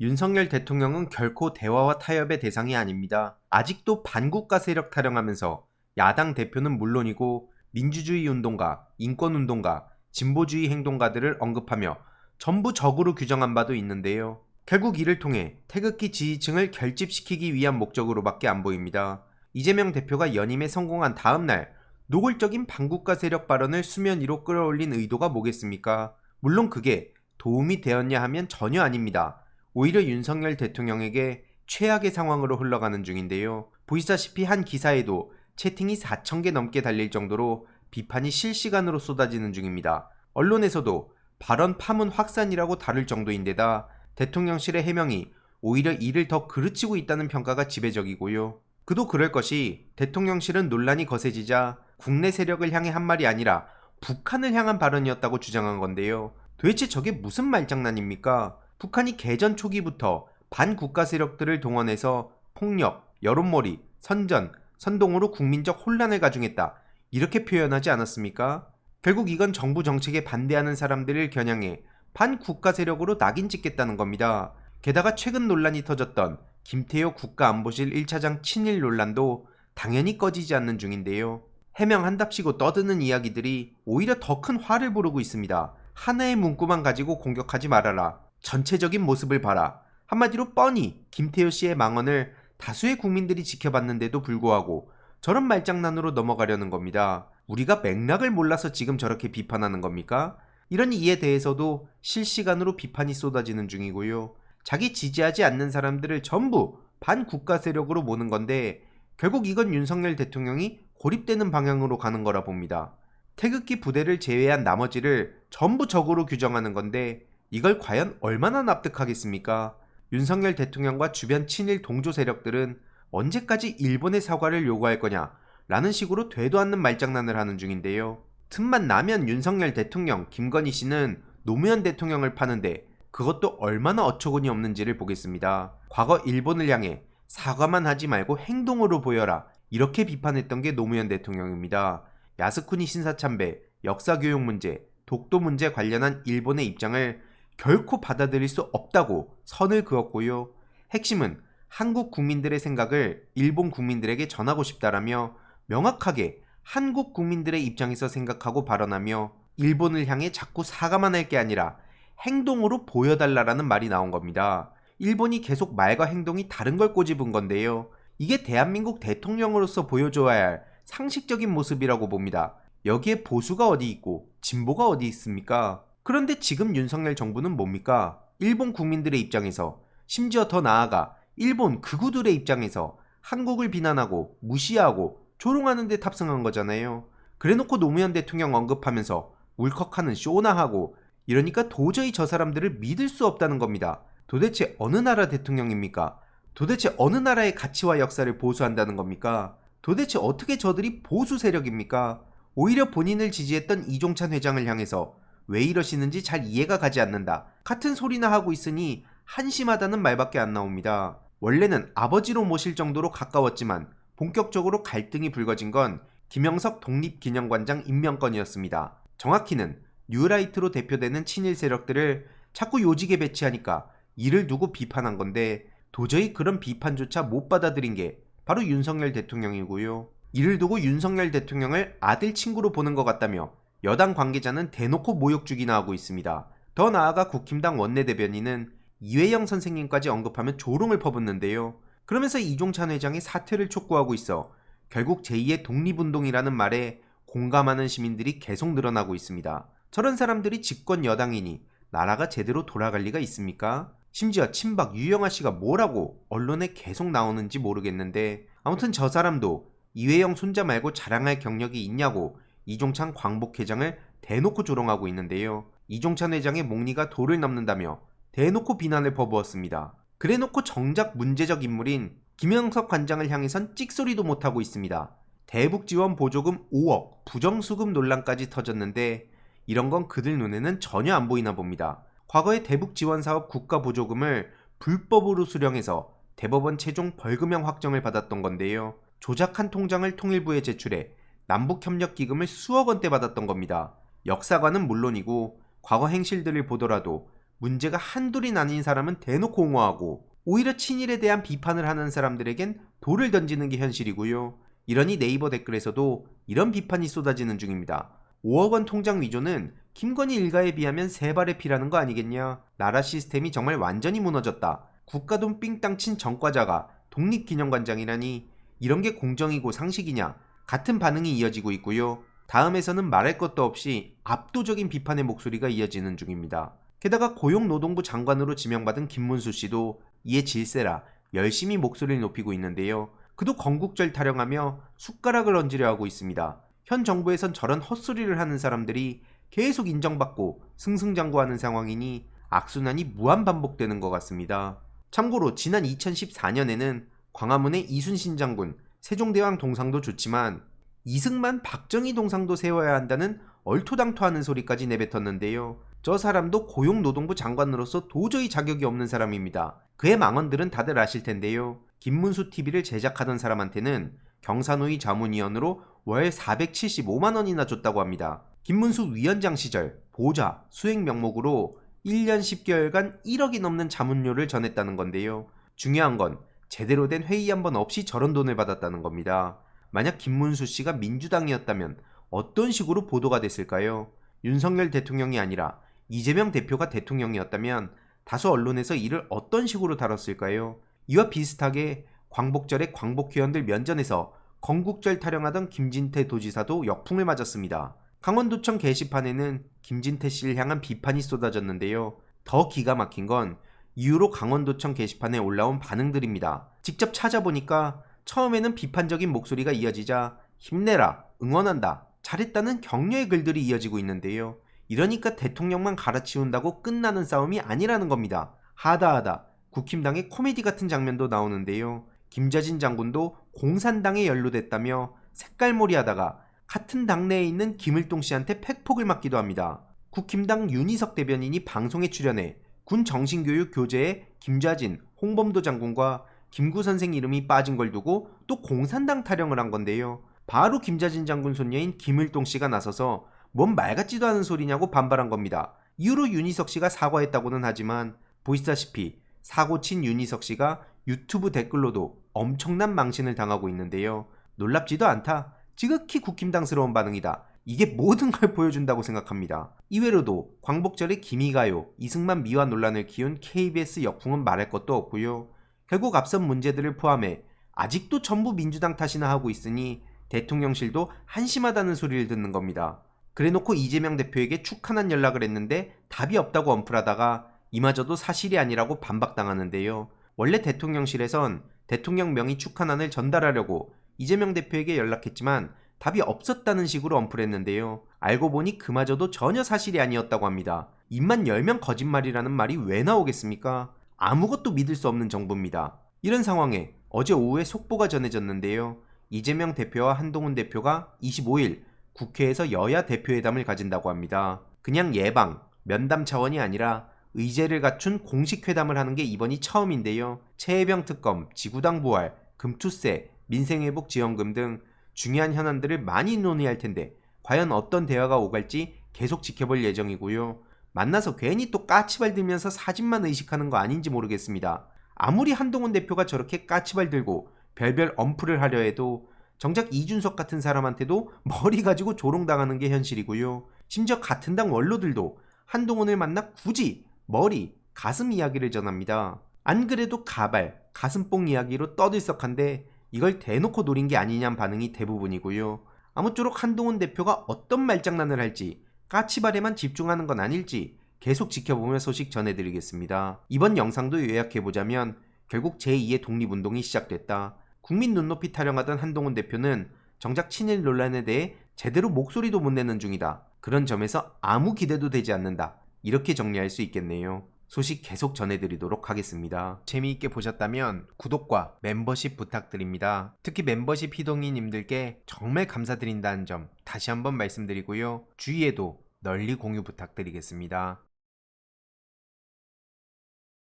윤석열 대통령은 결코 대화와 타협의 대상이 아닙니다. 아직도 반국가 세력 타령하면서 야당 대표는 물론이고 민주주의 운동가, 인권운동가, 진보주의 행동가들을 언급하며 전부 적으로 규정한 바도 있는데요. 결국 이를 통해 태극기 지지층을 결집시키기 위한 목적으로밖에 안 보입니다. 이재명 대표가 연임에 성공한 다음 날 노골적인 반국가 세력 발언을 수면 위로 끌어올린 의도가 뭐겠습니까? 물론 그게 도움이 되었냐 하면 전혀 아닙니다. 오히려 윤석열 대통령에게 최악의 상황으로 흘러가는 중인데요. 보시다시피 한 기사에도 채팅이 4,000개 넘게 달릴 정도로 비판이 실시간으로 쏟아지는 중입니다. 언론에서도 발언 파문 확산이라고 다룰 정도인데다 대통령실의 해명이 오히려 이를 더 그르치고 있다는 평가가 지배적이고요. 그도 그럴 것이 대통령실은 논란이 거세지자 국내 세력을 향해 한 말이 아니라 북한을 향한 발언이었다고 주장한 건데요. 도대체 저게 무슨 말장난입니까? 북한이 개전 초기부터 반국가 세력들을 동원해서 폭력, 여론몰이, 선전, 선동으로 국민적 혼란을 가중했다. 이렇게 표현하지 않았습니까? 결국 이건 정부 정책에 반대하는 사람들을 겨냥해 반국가 세력으로 낙인 찍겠다는 겁니다. 게다가 최근 논란이 터졌던 김태효 국가안보실 1차장 친일 논란도 당연히 꺼지지 않는 중인데요. 해명한답시고 떠드는 이야기들이 오히려 더 큰 화를 부르고 있습니다. 하나의 문구만 가지고 공격하지 말아라. 전체적인 모습을 봐라. 한마디로 뻔히 김태효 씨의 망언을 다수의 국민들이 지켜봤는데도 불구하고 저런 말장난으로 넘어가려는 겁니다. 우리가 맥락을 몰라서 지금 저렇게 비판하는 겁니까? 이런 이에 대해서도 실시간으로 비판이 쏟아지는 중이고요. 자기 지지하지 않는 사람들을 전부 반국가 세력으로 모는 건데 결국 이건 윤석열 대통령이 고립되는 방향으로 가는 거라 봅니다. 태극기 부대를 제외한 나머지를 전부 적으로 규정하는 건데 이걸 과연 얼마나 납득하겠습니까? 윤석열 대통령과 주변 친일 동조 세력들은 언제까지 일본의 사과를 요구할 거냐 라는 식으로 되도 않는 말장난을 하는 중인데요. 틈만 나면 윤석열 대통령, 김건희 씨는 노무현 대통령을 파는데 그것도 얼마나 어처구니 없는지를 보겠습니다. 과거 일본을 향해 사과만 하지 말고 행동으로 보여라 이렇게 비판했던 게 노무현 대통령입니다. 야스쿠니 신사참배, 역사교육 문제, 독도 문제 관련한 일본의 입장을 결코 받아들일 수 없다고 선을 그었고요. 핵심은 한국 국민들의 생각을 일본 국민들에게 전하고 싶다라며 명확하게 한국 국민들의 입장에서 생각하고 발언하며 일본을 향해 자꾸 사과만 할 게 아니라 행동으로 보여달라라는 말이 나온 겁니다. 일본이 계속 말과 행동이 다른 걸 꼬집은 건데요. 이게 대한민국 대통령으로서 보여줘야 할 상식적인 모습이라고 봅니다. 여기에 보수가 어디 있고 진보가 어디 있습니까? 그런데 지금 윤석열 정부는 뭡니까? 일본 국민들의 입장에서 심지어 더 나아가 일본 극우들의 입장에서 한국을 비난하고 무시하고 조롱하는 데 탑승한 거잖아요. 그래놓고 노무현 대통령 언급하면서 울컥하는 쇼나 하고 이러니까 도저히 저 사람들을 믿을 수 없다는 겁니다. 도대체 어느 나라 대통령입니까? 도대체 어느 나라의 가치와 역사를 보수한다는 겁니까? 도대체 어떻게 저들이 보수 세력입니까? 오히려 본인을 지지했던 이종찬 회장을 향해서 왜 이러시는지 잘 이해가 가지 않는다. 같은 소리나 하고 있으니 한심하다는 말밖에 안 나옵니다. 원래는 아버지로 모실 정도로 가까웠지만 본격적으로 갈등이 불거진 건 김영석 독립기념관장 임명건이었습니다. 정확히는 뉴라이트로 대표되는 친일 세력들을 자꾸 요직에 배치하니까 이를 두고 비판한 건데 도저히 그런 비판조차 못 받아들인 게 바로 윤석열 대통령이고요. 이를 두고 윤석열 대통령을 아들 친구로 보는 것 같다며 여당 관계자는 대놓고 모욕주기나 하고 있습니다. 더 나아가 국힘당 원내대변인은 이회영 선생님까지 언급하며 조롱을 퍼붓는데요. 그러면서 이종찬 회장의 사퇴를 촉구하고 있어 결국 제2의 독립운동이라는 말에 공감하는 시민들이 계속 늘어나고 있습니다. 저런 사람들이 집권 여당이니 나라가 제대로 돌아갈 리가 있습니까? 심지어 친박 유영아 씨가 뭐라고 언론에 계속 나오는지 모르겠는데 아무튼 저 사람도 이회영 손자 말고 자랑할 경력이 있냐고 이종찬 광복회장을 대놓고 조롱하고 있는데요. 이종찬 회장의 목리가 도를 넘는다며 대놓고 비난을 퍼부었습니다. 그래놓고 정작 문제적 인물인 김영석 관장을 향해선 찍소리도 못하고 있습니다. 대북지원 보조금 5억 부정수급 논란까지 터졌는데 이런 건 그들 눈에는 전혀 안 보이나 봅니다. 과거에 대북지원사업 국가보조금을 불법으로 수령해서 대법원 최종 벌금형 확정을 받았던 건데요. 조작한 통장을 통일부에 제출해 남북협력기금을 수억 원대 받았던 겁니다. 역사관은 물론이고 과거 행실들을 보더라도 문제가 한둘이 아닌 사람은 대놓고 옹호하고 오히려 친일에 대한 비판을 하는 사람들에겐 돌을 던지는 게 현실이고요. 이러니 네이버 댓글에서도 이런 비판이 쏟아지는 중입니다. 5억 원 통장 위조는 김건희 일가에 비하면 세 발의 피라는 거 아니겠냐? 나라 시스템이 정말 완전히 무너졌다. 국가돈 삥땅 친 전과자가 독립기념관장이라니 이런 게 공정이고 상식이냐? 같은 반응이 이어지고 있고요. 다음에서는 말할 것도 없이 압도적인 비판의 목소리가 이어지는 중입니다. 게다가 고용노동부 장관으로 지명받은 김문수 씨도 이에 질세라 열심히 목소리를 높이고 있는데요. 그도 건국절 타령하며 숟가락을 얹으려 하고 있습니다. 현 정부에선 저런 헛소리를 하는 사람들이 계속 인정받고 승승장구하는 상황이니 악순환이 무한반복되는 것 같습니다. 참고로 지난 2014년에는 광화문의 이순신 장군, 세종대왕 동상도 좋지만 이승만, 박정희 동상도 세워야 한다는 얼토당토하는 소리까지 내뱉었는데요. 저 사람도 고용노동부 장관으로서 도저히 자격이 없는 사람입니다. 그의 망언들은 다들 아실 텐데요. 김문수 TV를 제작하던 사람한테는 경사노위 자문위원으로 월 475만 원이나 줬다고 합니다. 김문수 위원장 시절 보좌, 수행 명목으로 1년 10개월간 1억이 넘는 자문료를 전했다는 건데요. 중요한 건 제대로 된 회의 한 번 없이 저런 돈을 받았다는 겁니다. 만약 김문수 씨가 민주당이었다면 어떤 식으로 보도가 됐을까요? 윤석열 대통령이 아니라 이재명 대표가 대통령이었다면 다수 언론에서 이를 어떤 식으로 다뤘을까요? 이와 비슷하게 광복절에 광복회원들 면전에서 건국절 타령하던 김진태 도지사도 역풍을 맞았습니다. 강원도청 게시판에는 김진태 씨를 향한 비판이 쏟아졌는데요. 더 기가 막힌 건 이후로 강원도청 게시판에 올라온 반응들입니다. 직접 찾아보니까 처음에는 비판적인 목소리가 이어지자 힘내라, 응원한다, 잘했다는 격려의 글들이 이어지고 있는데요. 이러니까 대통령만 갈아치운다고 끝나는 싸움이 아니라는 겁니다. 하다하다 국힘당의 코미디 같은 장면도 나오는데요. 김자진 장군도 공산당에 연루됐다며 색깔몰이 하다가 같은 당내에 있는 김일동 씨한테 팩폭을 맞기도 합니다. 국힘당 윤희석 대변인이 방송에 출연해 군 정신교육 교재에 김자진, 홍범도 장군과 김구 선생 이름이 빠진 걸 두고 또 공산당 타령을 한 건데요. 바로 김자진 장군 손녀인 김일동 씨가 나서서 뭔 말 같지도 않은 소리냐고 반발한 겁니다. 이후로 윤희석 씨가 사과했다고는 하지만 보시다시피 사고 친 윤희석 씨가 유튜브 댓글로도 엄청난 망신을 당하고 있는데요. 놀랍지도 않다. 지극히 국힘당스러운 반응이다. 이게 모든 걸 보여준다고 생각합니다. 이외로도 광복절에 기미가요, 이승만 미화 논란을 키운 KBS 역풍은 말할 것도 없고요. 결국 앞선 문제들을 포함해 아직도 전부 민주당 탓이나 하고 있으니 대통령실도 한심하다는 소리를 듣는 겁니다. 그래놓고 이재명 대표에게 축하난 연락을 했는데 답이 없다고 언플하다가 이마저도 사실이 아니라고 반박당하는데요. 원래 대통령실에선 대통령 명의 축하난을 전달하려고 이재명 대표에게 연락했지만 답이 없었다는 식으로 언플했는데요. 알고 보니 그마저도 전혀 사실이 아니었다고 합니다. 입만 열면 거짓말이라는 말이 왜 나오겠습니까? 아무것도 믿을 수 없는 정부입니다. 이런 상황에 어제 오후에 속보가 전해졌는데요. 이재명 대표와 한동훈 대표가 25일 국회에서 여야 대표회담을 가진다고 합니다. 그냥 예방, 면담 차원이 아니라 의제를 갖춘 공식 회담을 하는 게 이번이 처음인데요. 최혜병 특검, 지구당 부활, 금투세, 민생회복 지원금 등 중요한 현안들을 많이 논의할 텐데 과연 어떤 대화가 오갈지 계속 지켜볼 예정이고요. 만나서 괜히 또 까치발 들면서 사진만 의식하는 거 아닌지 모르겠습니다. 아무리 한동훈 대표가 저렇게 까치발 들고 별별 언플을 하려 해도 정작 이준석 같은 사람한테도 머리 가지고 조롱당하는 게 현실이고요. 심지어 같은 당 원로들도 한동훈을 만나 굳이 머리, 가슴 이야기를 전합니다. 안 그래도 가발, 가슴뽕 이야기로 떠들썩한데 이걸 대놓고 노린 게 아니냐는 반응이 대부분이고요. 아무쪼록 한동훈 대표가 어떤 말장난을 할지 까치발에만 집중하는 건 아닐지 계속 지켜보며 소식 전해드리겠습니다. 이번 영상도 요약해보자면 결국 제2의 독립운동이 시작됐다. 국민 눈높이 타령하던 한동훈 대표는 정작 친일 논란에 대해 제대로 목소리도 못 내는 중이다. 그런 점에서 아무 기대도 되지 않는다. 이렇게 정리할 수 있겠네요. 소식 계속 전해드리도록 하겠습니다. 재미있게 보셨다면 구독과 멤버십 부탁드립니다. 특히 멤버십 희동이님들께 정말 감사드린다는 점 다시 한번 말씀드리고요. 주위에도 널리 공유 부탁드리겠습니다.